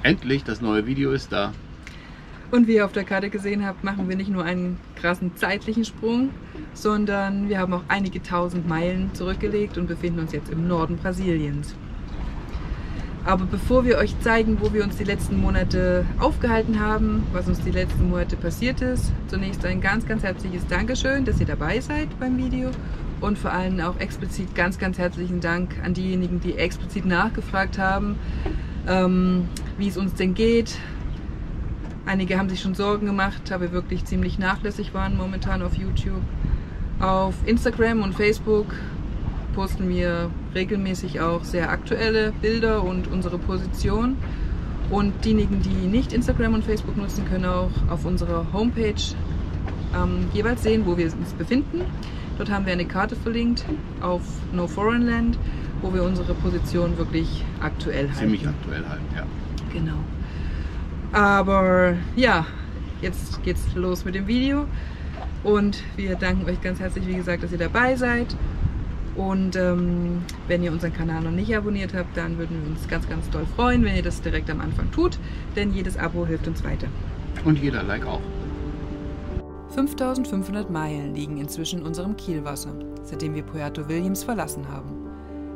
Endlich, das neue Video ist da. Und wie ihr auf der Karte gesehen habt, machen wir nicht nur einen krassen zeitlichen Sprung, sondern wir haben auch einige tausend Meilen zurückgelegt und befinden uns jetzt im Norden Brasiliens. Aber bevor wir euch zeigen, wo wir uns die letzten Monate aufgehalten haben, was uns die letzten Monate passiert ist, zunächst ein ganz herzliches Dankeschön, dass ihr dabei seid beim Video und vor allem auch explizit ganz herzlichen Dank an diejenigen, die explizit nachgefragt haben, wie es uns denn geht. Einige haben sich schon Sorgen gemacht, da wir wirklich ziemlich nachlässig waren momentan auf YouTube. Auf Instagram und Facebook posten wir regelmäßig auch sehr aktuelle Bilder und unsere Position. Und diejenigen, die nicht Instagram und Facebook nutzen, können auch auf unserer Homepage jeweils sehen, wo wir uns befinden. Dort haben wir eine Karte verlinkt auf No Foreign Land, wo wir unsere Position wirklich aktuell halten. Ziemlich aktuell halten, ja. Genau. Aber ja, jetzt geht's los mit dem Video. Und wir danken euch ganz herzlich, wie gesagt, dass ihr dabei seid. Und wenn ihr unseren Kanal noch nicht abonniert habt, dann würden wir uns ganz doll freuen, wenn ihr das direkt am Anfang tut, denn jedes Abo hilft uns weiter. Und jeder Like auch. 5500 Meilen liegen inzwischen unserem Kielwasser, seitdem wir Puerto Williams verlassen haben.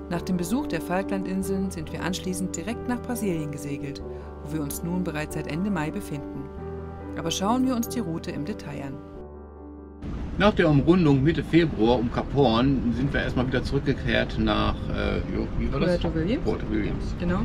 Nach dem Besuch der Falklandinseln sind wir anschließend direkt nach Brasilien gesegelt, wo wir uns nun bereits seit Ende Mai befinden. Aber schauen wir uns die Route im Detail an. Nach der Umrundung Mitte Februar um Cap Horn sind wir erstmal wieder zurückgekehrt nach wie war das? Puerto Williams. Puerto Williams. Genau.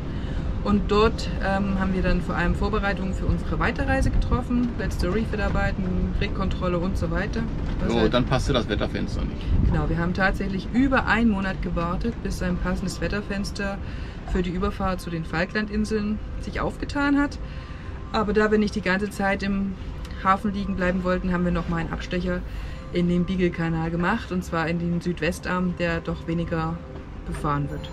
Und dort haben wir dann vor allem Vorbereitungen für unsere Weiterreise getroffen, letzte Refit-Arbeiten, Ringkontrolle und so weiter. So, dann passte das Wetterfenster nicht. Genau, wir haben tatsächlich über einen Monat gewartet, bis ein passendes Wetterfenster für die Überfahrt zu den Falklandinseln sich aufgetan hat. Aber da wir nicht die ganze Zeit im Hafen liegen bleiben wollten, haben wir nochmal einen Abstecher in den Beagle-Kanal gemacht, und zwar in den Südwestarm, der doch weniger befahren wird.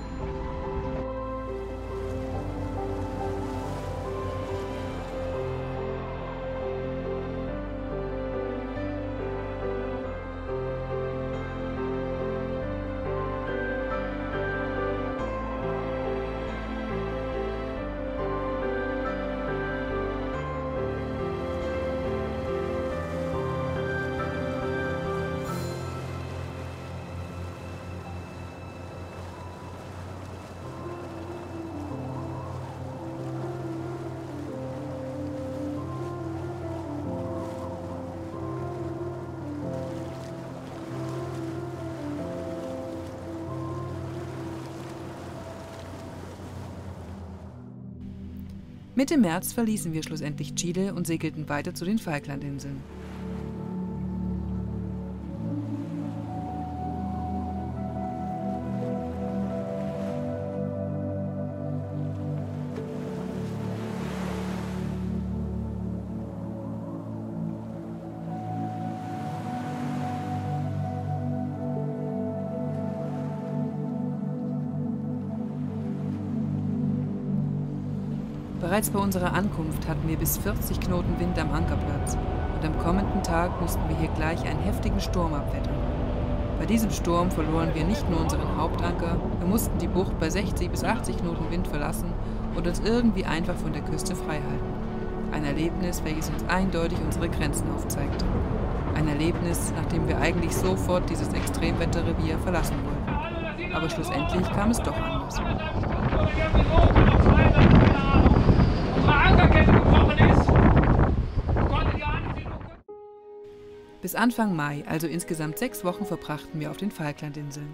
Mitte März verließen wir schlussendlich Chile und segelten weiter zu den Falklandinseln. Bereits bei unserer Ankunft hatten wir bis 40 Knoten Wind am Ankerplatz und am kommenden Tag mussten wir hier gleich einen heftigen Sturm abwettern. Bei diesem Sturm verloren wir nicht nur unseren Hauptanker, wir mussten die Bucht bei 60 bis 80 Knoten Wind verlassen und uns irgendwie einfach von der Küste frei halten. Ein Erlebnis, welches uns eindeutig unsere Grenzen aufzeigte. Ein Erlebnis, nachdem wir eigentlich sofort dieses Extremwetterrevier verlassen wollten. Aber schlussendlich kam es doch anders. Bis Anfang Mai, also insgesamt 6 Wochen, verbrachten wir auf den Falklandinseln.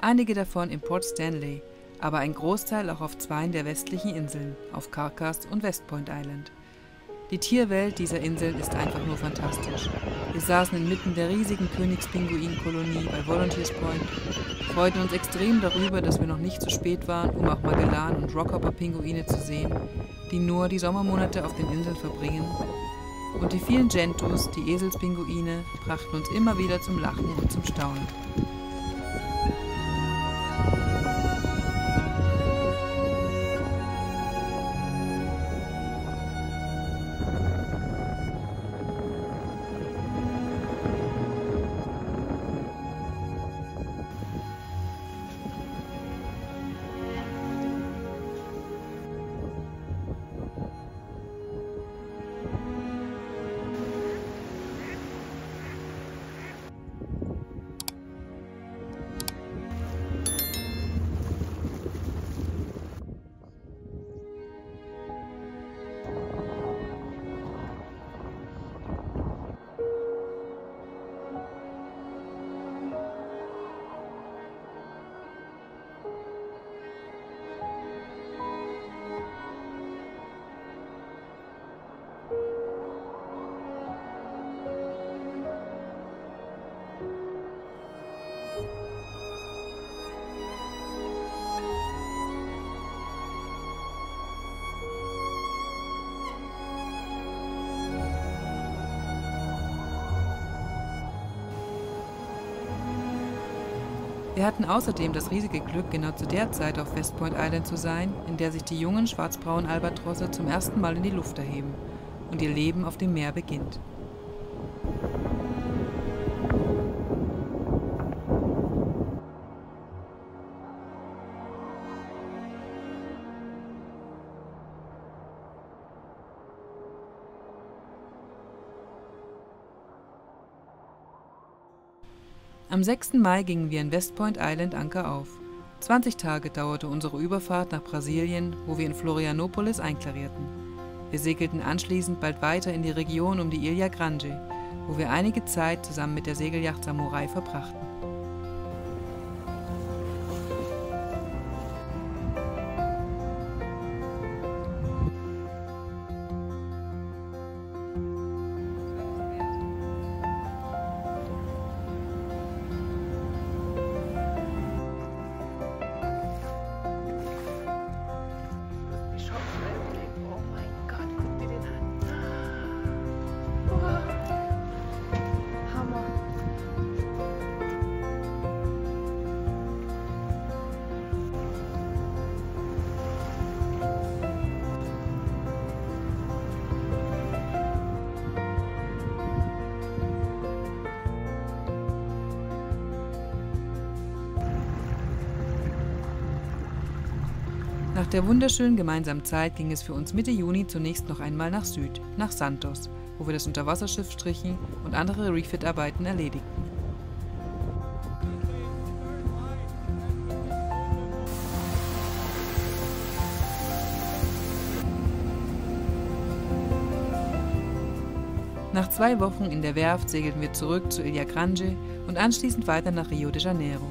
Einige davon in Port Stanley, aber ein Großteil auch auf 2 der westlichen Inseln, auf Carcass und West Point Island. Die Tierwelt dieser Inseln ist einfach nur fantastisch. Wir saßen inmitten der riesigen Königspinguinkolonie bei Volunteers Point, freuten uns extrem darüber, dass wir noch nicht zu spät waren, um auch Magellan- und Rockhopper-Pinguine zu sehen, die nur die Sommermonate auf den Inseln verbringen. Und die vielen Gentus, die Eselspinguine, brachten uns immer wieder zum Lachen und zum Staunen. Wir hatten außerdem das riesige Glück, genau zu der Zeit auf West Point Island zu sein, in der sich die jungen schwarzbraunen Albatrosse zum ersten Mal in die Luft erheben und ihr Leben auf dem Meer beginnt. Am 6. Mai gingen wir in West Point Island Anker auf. 20 Tage dauerte unsere Überfahrt nach Brasilien, wo wir in Florianópolis einklarierten. Wir segelten anschließend bald weiter in die Region um die Ilha Grande, wo wir einige Zeit zusammen mit der Segelyacht Samurai verbrachten. Nach der wunderschönen gemeinsamen Zeit ging es für uns Mitte Juni zunächst noch einmal nach Süd, nach Santos, wo wir das Unterwasserschiff strichen und andere Refit-Arbeiten erledigten. Nach 2 Wochen in der Werft segelten wir zurück zu Ilha Grande und anschließend weiter nach Rio de Janeiro.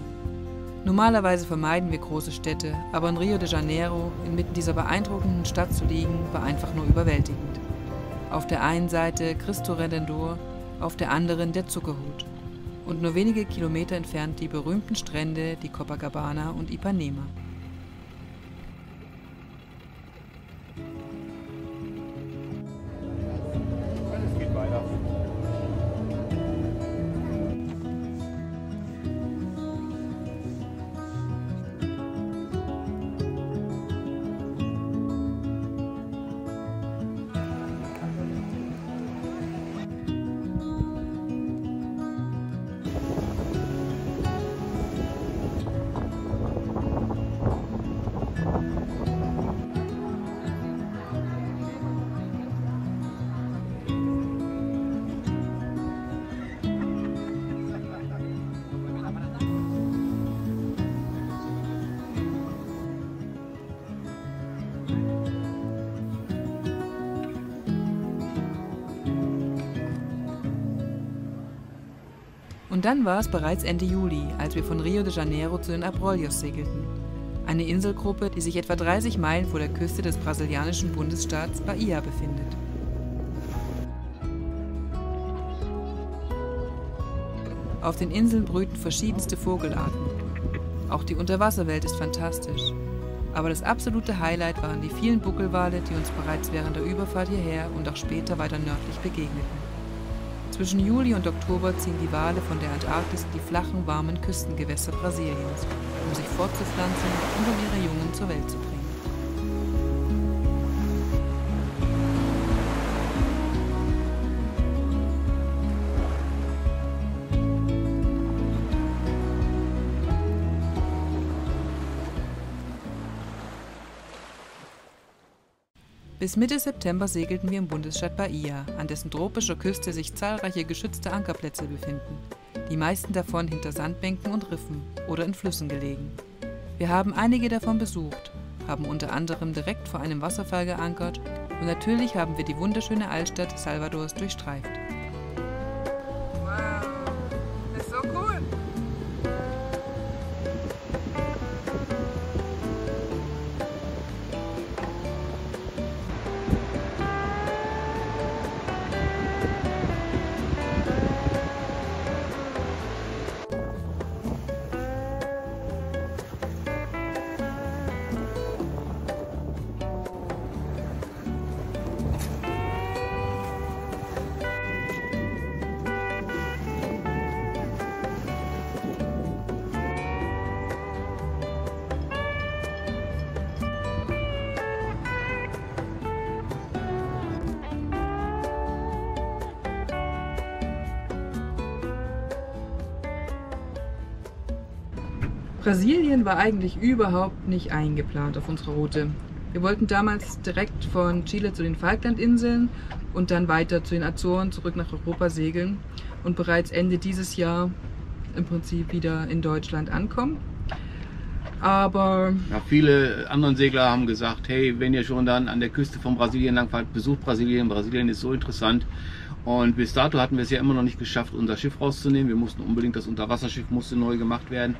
Normalerweise vermeiden wir große Städte, aber in Rio de Janeiro, inmitten dieser beeindruckenden Stadt zu liegen, war einfach nur überwältigend. Auf der einen Seite Cristo Redentor, auf der anderen der Zuckerhut. Und nur wenige Kilometer entfernt die berühmten Strände, die Copacabana und Ipanema. Es geht weiter. Und dann war es bereits Ende Juli, als wir von Rio de Janeiro zu den Abrolhos segelten. Eine Inselgruppe, die sich etwa 30 Meilen vor der Küste des brasilianischen Bundesstaats Bahia befindet. Auf den Inseln brüten verschiedenste Vogelarten. Auch die Unterwasserwelt ist fantastisch. Aber das absolute Highlight waren die vielen Buckelwale, die uns bereits während der Überfahrt hierher und auch später weiter nördlich begegneten. Zwischen Juli und Oktober ziehen die Wale von der Antarktis in die flachen, warmen Küstengewässer Brasiliens, um sich fortzupflanzen und um ihre Jungen zur Welt zu bringen. Bis Mitte September segelten wir im Bundesstaat Bahia, an dessen tropischer Küste sich zahlreiche geschützte Ankerplätze befinden, die meisten davon hinter Sandbänken und Riffen oder in Flüssen gelegen. Wir haben einige davon besucht, haben unter anderem direkt vor einem Wasserfall geankert und natürlich haben wir die wunderschöne Altstadt Salvadors durchstreift. Wow, das ist so cool! Brasilien war eigentlich überhaupt nicht eingeplant auf unserer Route. Wir wollten damals direkt von Chile zu den Falklandinseln und dann weiter zu den Azoren zurück nach Europa segeln und bereits Ende dieses Jahr im Prinzip wieder in Deutschland ankommen. Aber ja, viele andere Segler haben gesagt, hey, wenn ihr schon dann an der Küste von Brasilien langfahrt, besucht Brasilien. Brasilien ist so interessant. Und bis dato hatten wir es ja immer noch nicht geschafft, unser Schiff rauszunehmen. Wir mussten unbedingt, das Unterwasserschiff musste neu gemacht werden.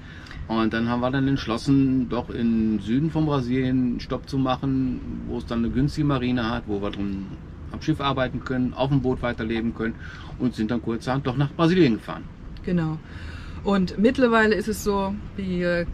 Und dann haben wir dann entschlossen, doch im Süden von Brasilien einen Stopp zu machen, wo es dann eine günstige Marine hat, wo wir drin am Schiff arbeiten können, auf dem Boot weiterleben können und sind dann kurzerhand doch nach Brasilien gefahren. Genau. Und mittlerweile ist es so, wie ihr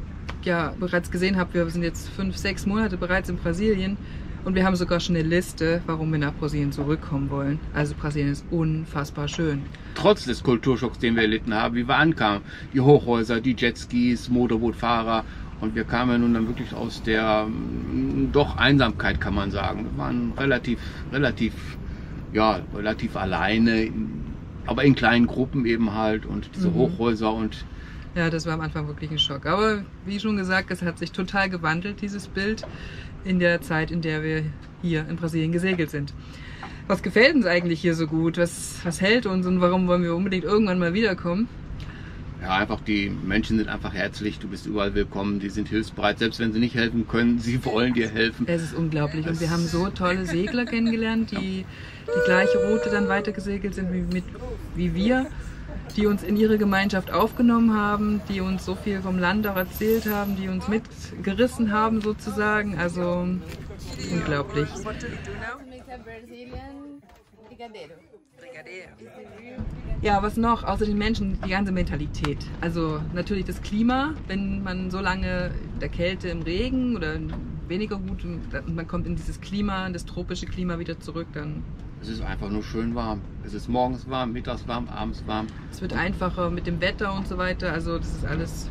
ja bereits gesehen habt, wir sind jetzt 5-6 Monate bereits in Brasilien und wir haben sogar schon eine Liste, warum wir nach Brasilien zurückkommen wollen. Also Brasilien ist unfassbar schön. Trotz des Kulturschocks, den wir erlitten haben, wie wir ankamen, die Hochhäuser, die Jetskis, Motorbootfahrer, und wir kamen ja nun dann wirklich aus der doch Einsamkeit, kann man sagen. Wir waren relativ alleine, aber in kleinen Gruppen eben halt, und diese Hochhäuser und ja, das war am Anfang wirklich ein Schock. Aber wie schon gesagt, es hat sich total gewandelt, dieses Bild, in der Zeit, in der wir hier in Brasilien gesegelt sind. Was gefällt uns eigentlich hier so gut? Was hält uns und warum wollen wir unbedingt irgendwann mal wiederkommen? Ja, einfach die Menschen sind einfach herzlich, du bist überall willkommen, die sind hilfsbereit, selbst wenn sie nicht helfen können, sie wollen dir helfen. Es ist unglaublich und wir haben so tolle Segler kennengelernt, die die gleiche Route dann weitergesegelt sind wie wir, die uns in ihre Gemeinschaft aufgenommen haben, die uns so viel vom Land auch erzählt haben, die uns mitgerissen haben sozusagen, also unglaublich. Ja, was noch? Außer den Menschen, die ganze Mentalität. Also natürlich das Klima, wenn man so lange in der Kälte, im Regen oder weniger gut, und man kommt in dieses Klima, das tropische Klima wieder zurück, dann... Es ist einfach nur schön warm. Es ist morgens warm, mittags warm, abends warm. Es wird einfacher mit dem Wetter und so weiter, also das ist alles...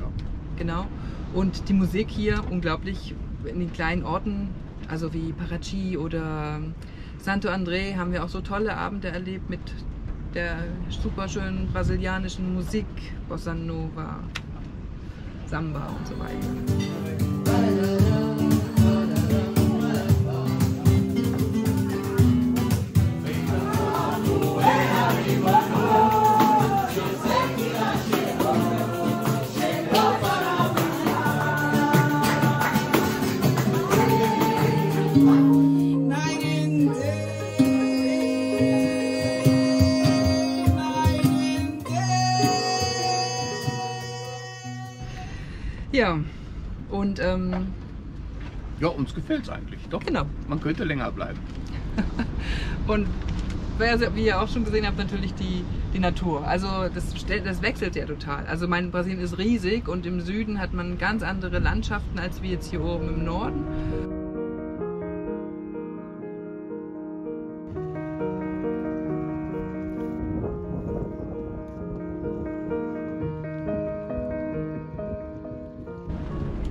Ja. Genau. Und die Musik hier, unglaublich, in den kleinen Orten, also wie Parachi oder Santo André, haben wir auch so tolle Abende erlebt mit der super schönen brasilianischen Musik, Bossa Nova, Samba und so weiter. Ja, und Ja, uns gefällt es eigentlich. Doch, genau. Man könnte länger bleiben. Und wie ihr auch schon gesehen habt, natürlich die Natur. Also das wechselt ja total. Also Brasilien ist riesig und im Süden hat man ganz andere Landschaften als wir jetzt hier oben im Norden.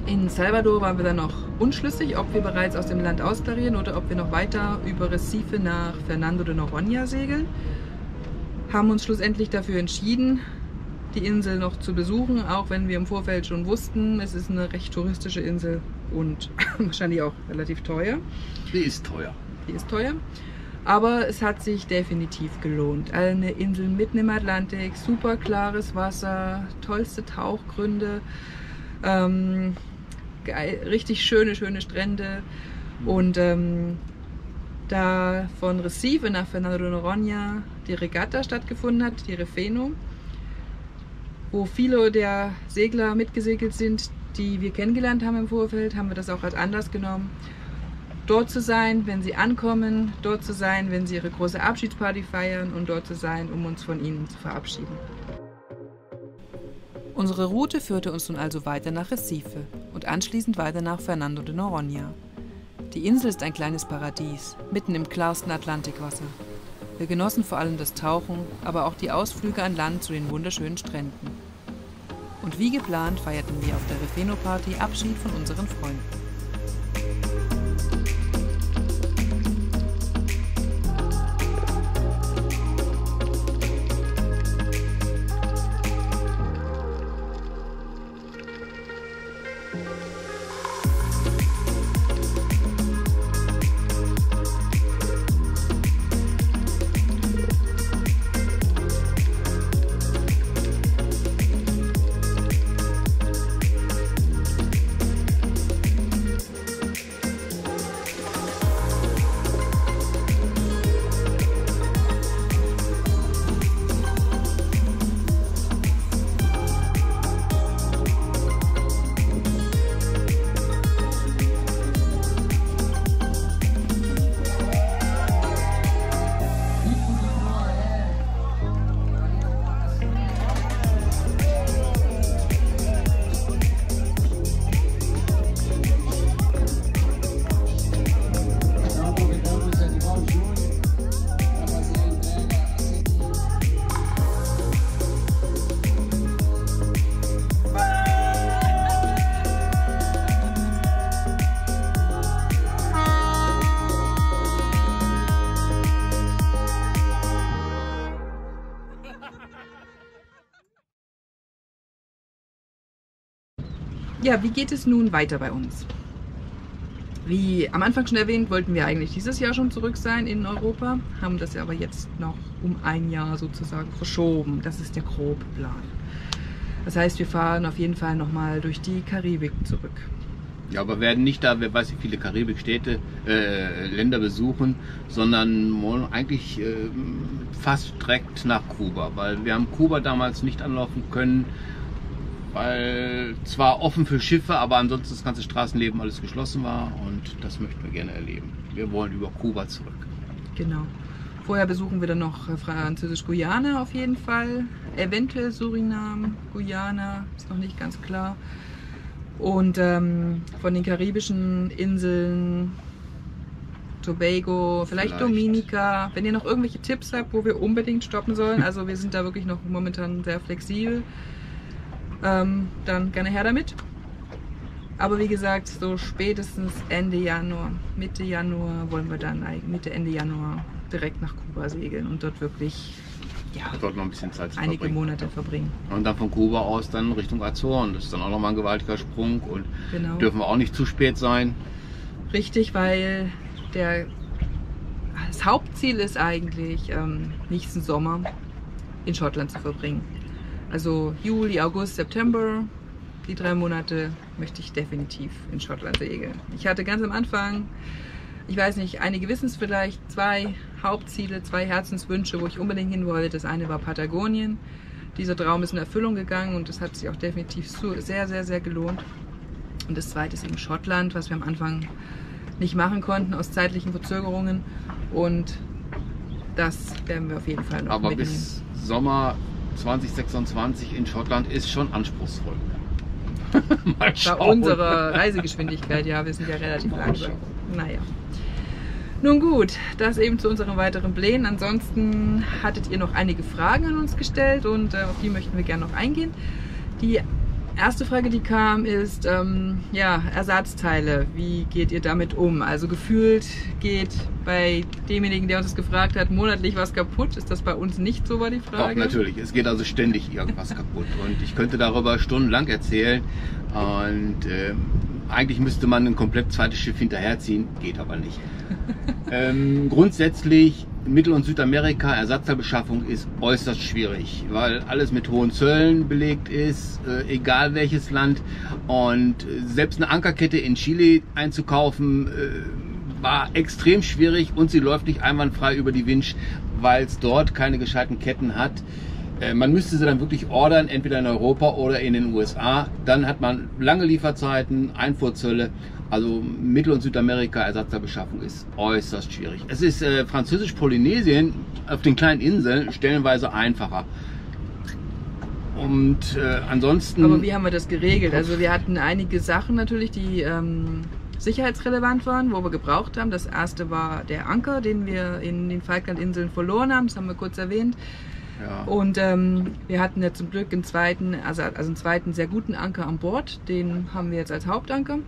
In Salvador waren wir dann noch unschlüssig, ob wir bereits aus dem Land ausklarieren oder ob wir noch weiter über Recife nach Fernando de Noronha segeln. Haben uns schlussendlich dafür entschieden, die Insel noch zu besuchen, auch wenn wir im Vorfeld schon wussten, es ist eine recht touristische Insel und wahrscheinlich auch relativ teuer. Die ist teuer. Die ist teuer, aber es hat sich definitiv gelohnt. Eine Insel mitten im Atlantik, super klares Wasser, tollste Tauchgründe, richtig schöne Strände und da von Recife nach Fernando de Noronha die Regatta stattgefunden hat, die Refeno, wo viele der Segler mitgesegelt sind, die wir kennengelernt haben im Vorfeld, haben wir das auch als Anlass genommen, dort zu sein, wenn sie ankommen, dort zu sein, wenn sie ihre große Abschiedsparty feiern und dort zu sein, um uns von ihnen zu verabschieden. Unsere Route führte uns nun also weiter nach Recife und anschließend weiter nach Fernando de Noronha. Die Insel ist ein kleines Paradies, mitten im klarsten Atlantikwasser. Wir genossen vor allem das Tauchen, aber auch die Ausflüge an Land zu den wunderschönen Stränden. Und wie geplant feierten wir auf der Refeno-Party Abschied von unseren Freunden. Ja, wie geht es nun weiter bei uns? Wie am Anfang schon erwähnt, wollten wir eigentlich dieses Jahr schon zurück sein in Europa, haben das aber jetzt noch um ein Jahr sozusagen verschoben. Das ist der grobe Plan. Das heißt, wir fahren auf jeden Fall nochmal durch die Karibik zurück. Ja, aber werden nicht da, wer weiß wie viele Karibikstädte, Länder besuchen, sondern wollen eigentlich fast direkt nach Kuba, weil wir haben Kuba damals nicht anlaufen können, weil zwar offen für Schiffe, aber ansonsten das ganze Straßenleben alles geschlossen war und das möchten wir gerne erleben. Wir wollen über Kuba zurück. Genau. Vorher besuchen wir dann noch Französisch-Guyana auf jeden Fall, eventuell Suriname, Guyana, ist noch nicht ganz klar. Und von den karibischen Inseln Tobago, vielleicht Dominica, wenn ihr noch irgendwelche Tipps habt, wo wir unbedingt stoppen sollen, also wir sind da wirklich noch momentan sehr flexibel, dann gerne her damit. Aber wie gesagt, so spätestens Ende Januar, Mitte Januar wollen wir dann Ende Januar direkt nach Kuba segeln und dort wirklich dort noch ein bisschen Zeit einige Monate verbringen. Und dann von Kuba aus dann Richtung Azoren. Das ist dann auch nochmal ein gewaltiger Sprung und dürfen wir auch nicht zu spät sein. Richtig, weil das Hauptziel ist eigentlich, nächsten Sommer in Schottland zu verbringen. Also Juli, August, September, die 3 Monate möchte ich definitiv in Schottland segeln. Ich hatte ganz am Anfang, ich weiß nicht, einige wissen es vielleicht, 2 Hauptziele, 2 Herzenswünsche, wo ich unbedingt hin wollte. Das eine war Patagonien. Dieser Traum ist in Erfüllung gegangen und das hat sich auch definitiv sehr, sehr, sehr gelohnt. Und das zweite ist eben Schottland, was wir am Anfang nicht machen konnten aus zeitlichen Verzögerungen. Und das werden wir auf jeden Fall noch Aber mitnehmen. bis Sommer 2026 in Schottland ist schon anspruchsvoll. Bei unserer Reisegeschwindigkeit, ja, wir sind ja relativ langsam. Naja. Nun gut, das eben zu unseren weiteren Plänen. Ansonsten hattet ihr noch einige Fragen an uns gestellt und auf die möchten wir gerne noch eingehen. Die erste Frage, die kam, ist Ersatzteile. Wie geht ihr damit um? Also gefühlt geht bei demjenigen, der uns das gefragt hat, monatlich was kaputt. Ist das bei uns nicht so, war die Frage? Doch, natürlich. Es geht also ständig irgendwas kaputt und ich könnte darüber stundenlang erzählen und eigentlich müsste man ein komplett zweites Schiff hinterherziehen, geht aber nicht. Grundsätzlich Mittel- und Südamerika, Ersatzteilbeschaffung ist äußerst schwierig, weil alles mit hohen Zöllen belegt ist, egal welches Land. Und selbst eine Ankerkette in Chile einzukaufen, war extrem schwierig und sie läuft nicht einwandfrei über die Winch, weil es dort keine gescheiten Ketten hat. Man müsste sie dann wirklich ordern, entweder in Europa oder in den USA. Dann hat man lange Lieferzeiten, Einfuhrzölle. Also Mittel- und Südamerika Ersatzteilbeschaffung ist äußerst schwierig. Es ist Französisch-Polynesien auf den kleinen Inseln stellenweise einfacher. Und ansonsten... Aber wie haben wir das geregelt? Also wir hatten einige Sachen natürlich, die sicherheitsrelevant waren, wo wir gebraucht haben. Das erste war der Anker, den wir in den Falklandinseln verloren haben. Das haben wir kurz erwähnt. Ja. Und wir hatten ja zum Glück einen zweiten sehr guten Anker an Bord. Den haben wir jetzt als Hauptanker.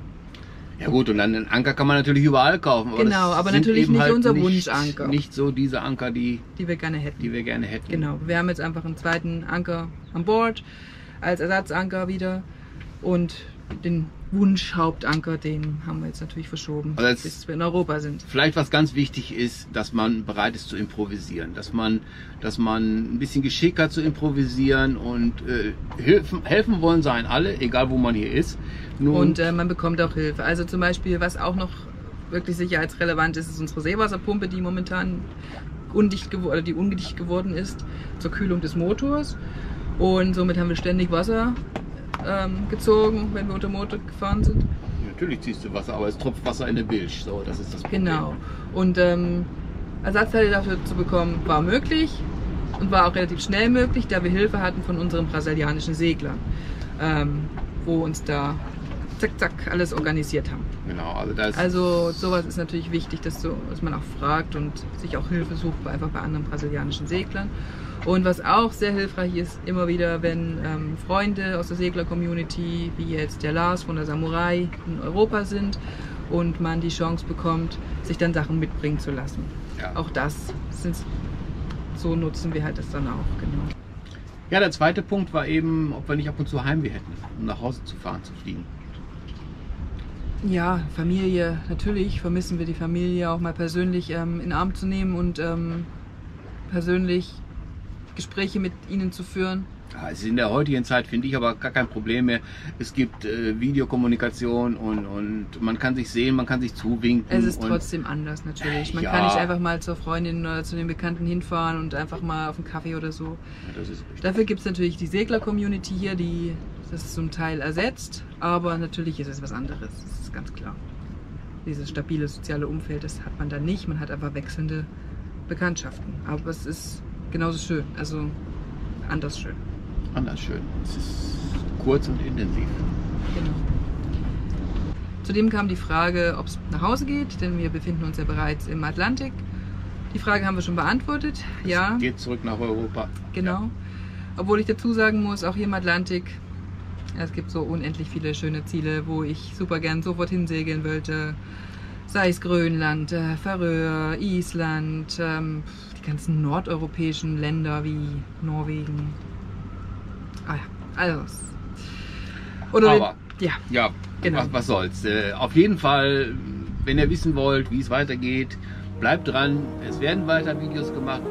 Ja gut, und dann einen Anker kann man natürlich überall kaufen. Aber genau, aber natürlich nicht unser Wunschanker. Nicht so diese Anker, die wir gerne hätten. Genau, wir haben jetzt einfach einen zweiten Anker an Bord als Ersatzanker wieder und den Wunschhauptanker, den haben wir jetzt natürlich verschoben, also bis wir in Europa sind. Vielleicht was ganz wichtig ist, dass man bereit ist zu improvisieren, dass man ein bisschen Geschick hat zu improvisieren und helfen wollen sein alle, egal wo man hier ist. Und man bekommt auch Hilfe. Also zum Beispiel, was auch noch wirklich sicherheitsrelevant ist, ist unsere Seewasserpumpe, die momentan undicht geworden ist zur Kühlung des Motors. Und somit haben wir ständig Wasser gezogen, wenn wir unter Motor gefahren sind. Natürlich ziehst du Wasser, aber es tropft Wasser in der Bilge. So, das ist das Problem. Genau. Und Ersatzteile dafür zu bekommen war möglich und war auch relativ schnell möglich, da wir Hilfe hatten von unseren brasilianischen Seglern, wo uns da zack, zack alles organisiert haben. Genau, also sowas ist natürlich wichtig, dass man auch fragt und sich auch Hilfe sucht bei anderen brasilianischen Seglern. Und was auch sehr hilfreich ist, immer wieder, wenn Freunde aus der Segler-Community, wie jetzt der Lars von der Samurai in Europa sind und man die Chance bekommt, sich dann Sachen mitbringen zu lassen. Ja. Auch so nutzen wir halt das dann auch, genau. Ja, der zweite Punkt war eben, ob wir nicht ab und zu Heimweh hätten, um nach Hause zu fahren, zu fliegen. Ja, Familie, natürlich vermissen wir die Familie auch mal persönlich in den Arm zu nehmen und persönlich Gespräche mit ihnen zu führen. Ja, es ist in der heutigen Zeit, finde ich, aber gar kein Problem mehr. Es gibt Videokommunikation und man kann sich sehen, man kann sich zuwinken. Es ist trotzdem anders natürlich. Man kann nicht einfach mal zur Freundin oder zu den Bekannten hinfahren und einfach mal auf einen Kaffee oder so. Ja, das ist richtig. Dafür gibt es natürlich die Segler-Community hier, die das zum Teil ersetzt, aber natürlich ist es was anderes, das ist ganz klar. Dieses stabile soziale Umfeld, das hat man da nicht, man hat aber wechselnde Bekanntschaften. Aber es ist genauso schön, also anders schön. Anders schön. Es ist kurz und intensiv. Genau. Zudem kam die Frage, ob es nach Hause geht, denn wir befinden uns ja bereits im Atlantik. Die Frage haben wir schon beantwortet, ja. Es geht zurück nach Europa. Genau. Ja. Obwohl ich dazu sagen muss, auch hier im Atlantik, es gibt so unendlich viele schöne Ziele, wo ich super gern sofort hinsegeln wollte. Sei es Grönland, Färöer, Island, die ganzen nordeuropäischen Länder wie Norwegen. Ah ja, also. Oder Aber, ja, genau. was soll's. Auf jeden Fall, wenn ihr wissen wollt, wie es weitergeht, bleibt dran. Es werden weiter Videos gemacht.